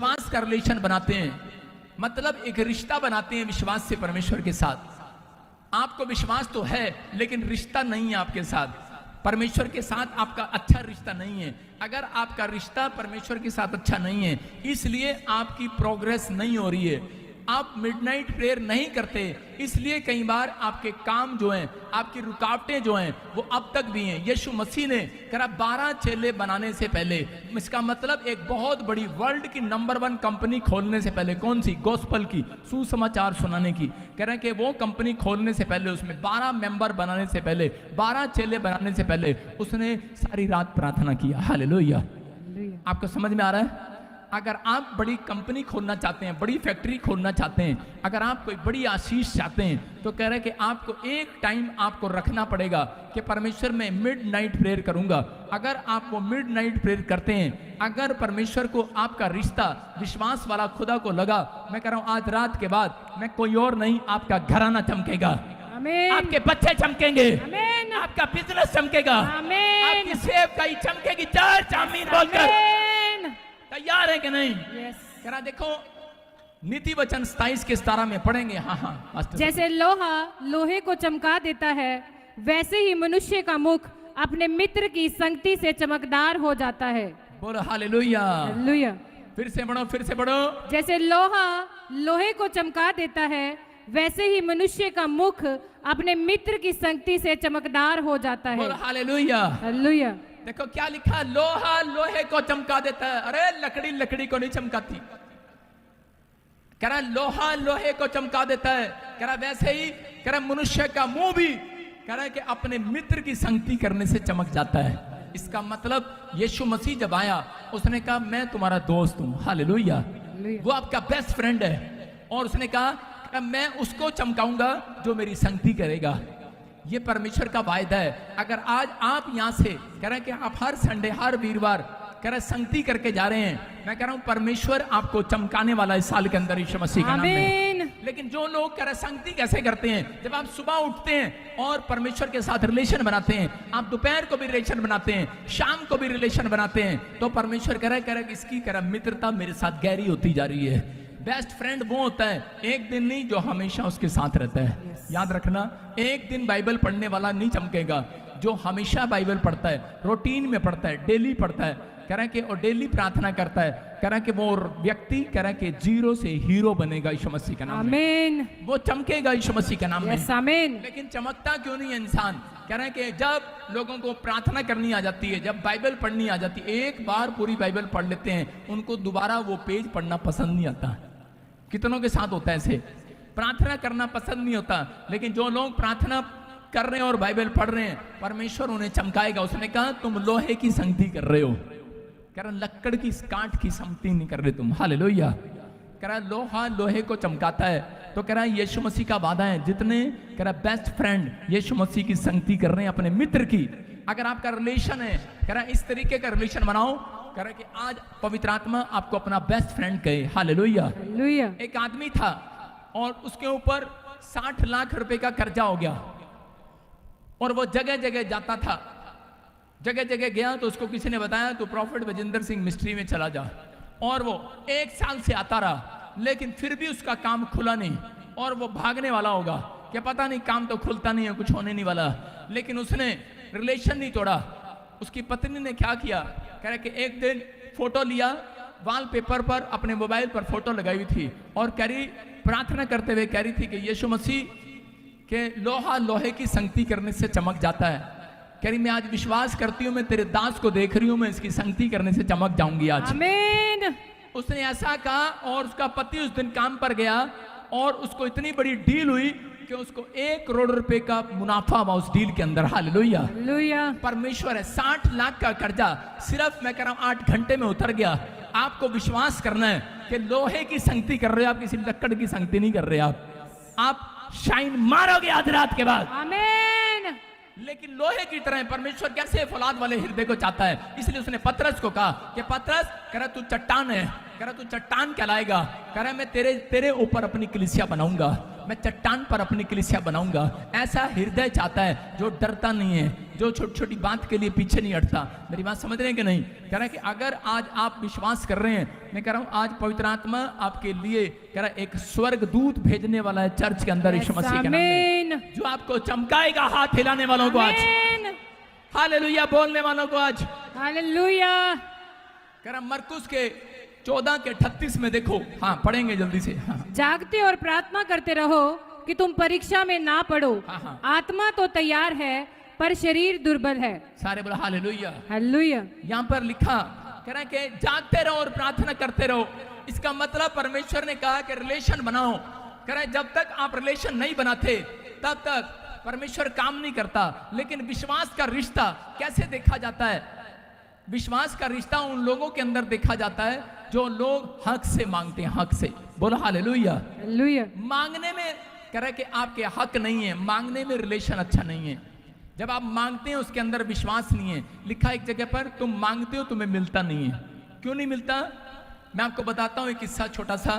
विश्वास का रिलेशन बनाते हैं, मतलब एक रिश्ता बनाते हैं विश्वास से परमेश्वर के साथ। आपको विश्वास तो है लेकिन रिश्ता नहीं है आपके साथ, परमेश्वर के साथ आपका अच्छा रिश्ता नहीं है। अगर आपका रिश्ता परमेश्वर के साथ अच्छा नहीं है, इसलिए आपकी प्रोग्रेस नहीं हो रही है, आप मिडनाइट प्रेयर नहीं करते, इसलिए कई बार आपके काम जो हैं, आपकी रुकावटें जो हैं वो अब तक भी हैं। यीशु मसीह ने कहा 12 चेले बनाने से पहले, इसका मतलब एक बहुत बड़ी वर्ल्ड की नंबर 1 कंपनी खोलने से पहले, कौन सी? गॉस्पल की, सुसमाचार सुनाने की। कह रहे हैं कि वो कंपनी खोलने से पहले, उसमें 12 मेंबर बनाने से पहले, 12 चेले बनाने से पहले उसने सारी रात प्रार्थना किया। हालेलुया। आपको समझ में आ रहा है? अगर आप बड़ी कंपनी खोलना चाहते हैं, बड़ी फैक्ट्री खोलना चाहते हैं, अगर आप कोई बड़ी आशीष चाहते हैं, तो कह रहे हैं कि आपको एक टाइम आपको रखना पड़ेगा कि परमेश्वर मैं मिडनाइट प्रेयर करूंगा। अगर आप वो मिडनाइट प्रेयर करते हैं, अगर परमेश्वर को आपका रिश्ता विश्वास वाला खुदा को लगा, मैं कह रहा हूं आज रात के बाद मैं कोई और नहीं, आपका घराना चमकेगा, आपके बच्चे चमकेंगे, आपका बिजनेस चमकेगा, आपकी सेवकाई चमकेगी। चर्च आमीन बोलकर तैयार है कि नहीं? कह रहा देखो नीति वचन 27 के 17 में पढ़ेंगे। हाँ, जैसे लोहा लोहे को चमका देता है, वैसे ही मनुष्य का मुख अपने मित्र की संगति से चमकदार हो जाता है। बोलो हालेलुया। हालेलुया। फिर से पढ़ो। जैसे लोहा लोहे को चमका देता है, वैसे ही मनुष्य का मुख अपने मित्र की संगति से चमकदार हो जाता है। बोलो हालेलुया। हालेलुया। देखो क्या लिखा, लोहा लोहे को चमका देता है। अरे लकड़ी लकड़ी को नहीं चमकाती। कह रहा लोहा लोहे को चमका देता है, कह रहा वैसे ही कह रहा मनुष्य का मुंह भी कह रहा है कि अपने मित्र की संगति करने से चमक जाता है। इसका मतलब यीशु मसीह जब आया उसने कहा मैं तुम्हारा दोस्त हूं। हालेलुया। वो आपका बेस्ट फ्रेंड है, और उसने कहा मैं उसको चमकाऊंगा जो मेरी संगति करेगा। ये परमेश्वर का वायदा है। अगर आज आप यहां से कह रहे हैं कि आप हर संडे हर वीरवार कह रहे संगति करके जा रहे हैं, मैं कह रहा हूं परमेश्वर आपको चमकाने वाला इस साल के अंदर यीशु मसीह का नाम में। लेकिन जो लोग कह रहे संगति कैसे करते हैं, जब आप सुबह उठते हैं और परमेश्वर के साथ रिलेशन बनाते हैं, आप दोपहर को भी रिलेशन बनाते हैं, शाम को भी रिलेशन बनाते हैं, तो परमेश्वर कह रहा है इसकी कह रहा मित्रता मेरे साथ गहरी होती जा रही है। बेस्ट फ्रेंड वो होता है एक दिन नहीं जो हमेशा उसके साथ रहता है। याद रखना, एक दिन बाइबल पढ़ने वाला नहीं चमकेगा, जो हमेशा बाइबल पढ़ता है, रूटीन में पढ़ता है, डेली पढ़ता है, कह रहा है कि और डेली प्रार्थना करता है, कह रहा है कि वो व्यक्ति कह रहा है कि जीरो से हीरो बनेगा यीशु मसीह के नाम में। वो चमकेगा यीशु मसीह के नाम में। आमीन। लेकिन चमकता क्यों नहीं है इंसान? कह रहा है कि जब लोगों को प्रार्थना करनी आ जाती है, जब बाइबल पढ़नी आ जाती है, एक बार पूरी बाइबल पढ़ लेते हैं, उनको दोबारा वो पेज पढ़ना पसंद नहीं आता। कितनों के साथ होता है ऐसे? प्रार्थना करना पसंद नहीं होता, लेकिन जो लोग प्रार्थना कर रहे हैं और बाइबल पढ़ रहे हैं, परमेश्वर उन्हें चमकाएगा। उसने कहा तुम लोहे की संगति कर रहे हो, कह रहा लक्कड़ की कांट की संगति नहीं कर रहे तुम। हालेलुया। कह रहा लोहा लोहे को चमकाता है, तो कह रहा यीशु मसीह का वादा है जितने कह रहा बेस्ट फ्रेंड यीशु मसीह की संगति कर रहे हैं अपने मित्र की, अगर आपका रिलेशन है कह रहा इस तरीके का रिलेशन बनाओ, कह रहा कि आज पवित्र आत्मा आपको अपना बेस्ट फ्रेंड कहे। हालेलुया। एक आदमी था और उसके ऊपर 60 लाख रुपए का कर्जा हो गया, और वो जगह जगह जाता था, जगह जगह गया तो उसको किसी ने बताया तो प्रॉफिट बजिंदर सिंह मिस्ट्री में चला जा, और वो 1 साल से आता रहा, लेकिन फिर भी उसका काम खुला नहीं, और वो भागने वाला होगा कि पता नहीं काम तो खुलता नहीं है, कुछ होने नहीं वाला। लेकिन उसने रिलेशन नहीं तोड़ा। उसकी पत्नी ने क्या किया, कह रहे कि एक दिन फोटो लिया, वॉलपेपर पर अपने मोबाइल पर फोटो लगाई हुई थी, और कह रही प्रार्थना करते हुए कह रही थी कि यीशु मसीह के लोहा लोहे की संगति करने से चमक जाता है। कह रही मैं आज विश्वास करती हूँ, मैं तेरे दास को देख रही हूँ, मैं इसकी संगति करने से चमक जाऊंगी आज। आमीन। उसने ऐसा कहा, और उसका पति उस दिन काम पर गया, और उसको इतनी बड़ी डील हुई कि उसको 1 करोड़ रुपए का मुनाफा हुआ उस डील के अंदर। हालेलुया। परमेश्वर है। 60 लाख का कर्जा सिर्फ मैं कह रहा हूं 8 घंटे में उतर गया। आपको विश्वास करना है कि लोहे की संगति कर रहे हो, आप किसी लक्कड़ की संगति नहीं कर रहे। आप शाइन मारोगे आज रात के बाद। आमीन। लेकिन लोहे की तरह परमेश्वर कैसे फौलाद वाले हृदय को चाहता है, इसलिए उसने पतरस को कहा कि पतरस कह रहा तू चट्टान है, कह रहा तू चट्टान कहलाएगा, कह रहा मैं तेरे ऊपर अपनी कलीसिया बनाऊंगा, मैं चट्टान पर अपनी कलीसिया बनाऊंगा। ऐसा हृदय चाहता है जो डरता नहीं है, जो छोटी छोटी बात के लिए पीछे नहीं हटता। मेरी बात समझ रहे हैं कि नहीं? कह रहा है कि अगर आज आप विश्वास कर रहे हैं, मैं कह रहा हूं आज पवित्र आत्मा आपके लिए कह रहा है एक स्वर्ग दूत भेजने वाला है चर्च के अंदर यीशु मसीह के नाम में, जो आपको चमकाएगा। हाथ हिलाने वालों को आज, हालेलुया बोलने वालों को आज, हालेलुया। कह रहा मरकुस के 14 के 38 में देखो, हाँ पढ़ेंगे जल्दी से। हाँ। जागते और प्रार्थना करते रहो कि तुम परीक्षा में ना पड़ो। हाँ। आत्मा तो तैयार है पर शरीर दुर्बल है। सारे बोला हालेलुया। हालेलुया। यहाँ पर लिखा कह रहा है कि जागते रहो और प्रार्थना करते रहो। इसका मतलब परमेश्वर ने कहा कि रिलेशन बनाओ। कह रहा है जब तक आप रिलेशन नहीं बनाते तब तक परमेश्वर काम नहीं करता। लेकिन विश्वास का रिश्ता कैसे देखा जाता है? विश्वास का रिश्ता उन लोगों के अंदर देखा जाता है जो लोग हक से मांगते हैं, हक से। बोलो हालेलुया। हालेलुया। मांगने में कह रहा है कि आपके हक नहीं है, मांगने में रिलेशन अच्छा नहीं है। जब आप मांगते हैं उसके अंदर विश्वास नहीं है। लिखा एक जगह पर तुम मांगते हो तुम्हें मिलता नहीं है। क्यों नहीं मिलता? मैं आपको बताता हूं एक किस्सा छोटा सा,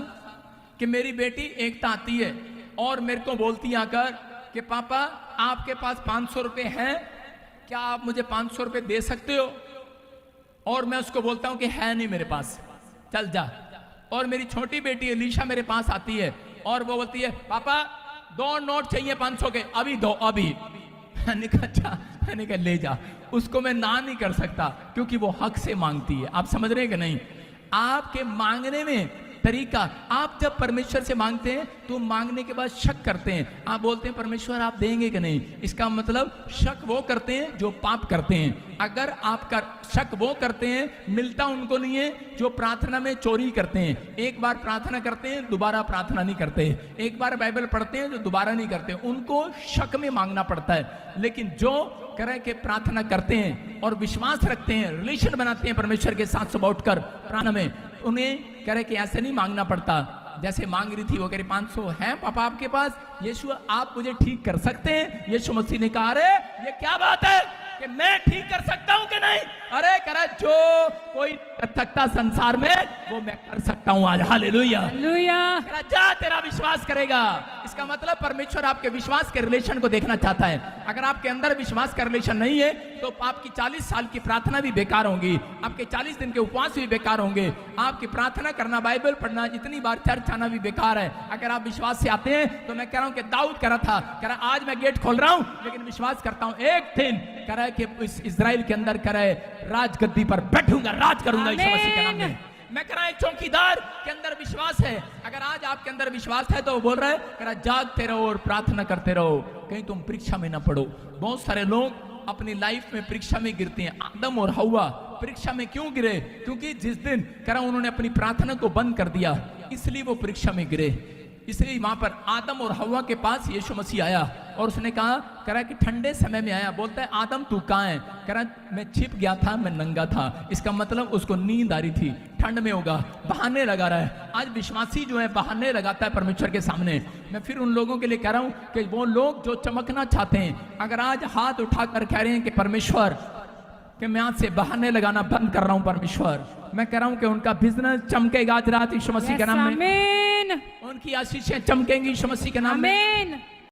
कि मेरी बेटी एकता आती है और मेरे को बोलती है आकर कि पापा आपके पास 500 रुपए हैं, क्या आप मुझे 500 रुपए दे सकते हो? और मैं उसको बोलता हूं कि है नहीं मेरे पास, चल जा। और मेरी छोटी बेटी अलीशा मेरे पास आती है और वो बोलती है पापा 2 नोट चाहिए 500 के, अभी दो अभी। मैंने कहा अच्छा, मैंने कहा ले जा। उसको मैं ना नहीं कर सकता क्योंकि वो हक से मांगती है। आप समझ रहे हैं कि नहीं? आपके मांगने में तरीका, आप जब परमेश्वर से मांगते हैं तो मांगने के बाद शक करते हैं। आप बोलते हैं परमेश्वर आप देंगे कि नहीं, इसका मतलब शक वो करते हैं जो पाप करते हैं। अगर आपका शक वो करते हैं मिलता उनको नहीं है जो प्रार्थना में चोरी करते हैं। एक बार प्रार्थना करते हैं दोबारा प्रार्थना नहीं करते, एक बार बाइबल पढ़ते हैं जो दोबारा नहीं करते, उनको शक में मांगना पड़ता है। लेकिन जो कह रहे कि प्रार्थना करते हैं और विश्वास रखते हैं, रिलेशन बनाते हैं परमेश्वर के साथ सुबह उठकर प्रार्थना में, उन्हें कह रहे कि ऐसे नहीं मांगना पड़ता। जैसे मांग रही थी वो कह रही 500 है पापा आपके पास, यीशु आप मुझे ठीक कर सकते हैं? यीशु मसीह ने कहा अरे ये क्या बात है कि मैं ठीक कर सकता हूं कि नहीं? अरे कह रहा जो कोई कर सकता संसार में वो मैं कर सकता हूं आज। हालेलुया। हालेलुया। जा तेरा विश्वास करेगा। इसका मतलब परमेश्वर आपके विश्वास के रिलेशन को देखना चाहता है। अगर आपके अंदर विश्वास का रिलेशन नहीं है तो आपकी 40 साल की प्रार्थना भी बेकार होंगी, आपके 40 दिन के उपवास भी बेकार होंगे, आपकी प्रार्थना करना, बाइबल पढ़ना, इतनी बार चर्च आना भी बेकार है। अगर आप विश्वास से आते हैं तो मैं कह रहा हूं कि दाऊद कह रहा था, कह रहा आज मैं गेट खोल रहा हूं लेकिन विश्वास करता हूं एक दिन कह रहा है कि इस इजराइल के अंदर कह रहा है राजगद्दी पर बैठूंगा, राज करूंगा यीशु मसीह के नाम में। मैं कह रहा एक चौकीदार के अंदर विश्वास है। अगर आज आपके अंदर विश्वास है तो वो बोल रहा है कह रहा जागते रहो और प्रार्थना करते रहो कहीं तुम परीक्षा में ना पड़ो। बहुत सारे लोग अपनी लाइफ में परीक्षा में गिरते हैं। आदम और हव्वा परीक्षा में क्यों गिरे? क्योंकि जिस दिन कह रहा उन्होंने अपनी प्रार्थना को बंद कर दिया, इसलिए वो परीक्षा में गिरे। इसलिए वहां पर आदम और हव्वा के पास यीशु मसीह आया और उसने कहा, कह रहा कि ठंडे समय में आया, बोलता है आदम तू कहाँ है? कह रहा मैं छिप गया था, मैं नंगा था। इसका मतलब उसको नींद आ रही थी, ठंड में होगा, बहाने लगा रहा है। आज विश्वासी जो है बहाने लगाता है परमेश्वर के सामने। मैं फिर उन लोगों के लिए कह रहा हूं कि वो लोग जो चमकना चाहते हैं, अगर आज हाथ उठाकर कह रहे हैं कि परमेश्वर कि मैं आज से बहाने लगाना बंद कर रहा हूं परमेश्वर, मैं कह रहा हूं कि उनका बिजनेस चमकेगा आज रात यीशु मसीह के नाम में। उनकी आशीषें चमकेंगी यीशु मसीह के नाम में।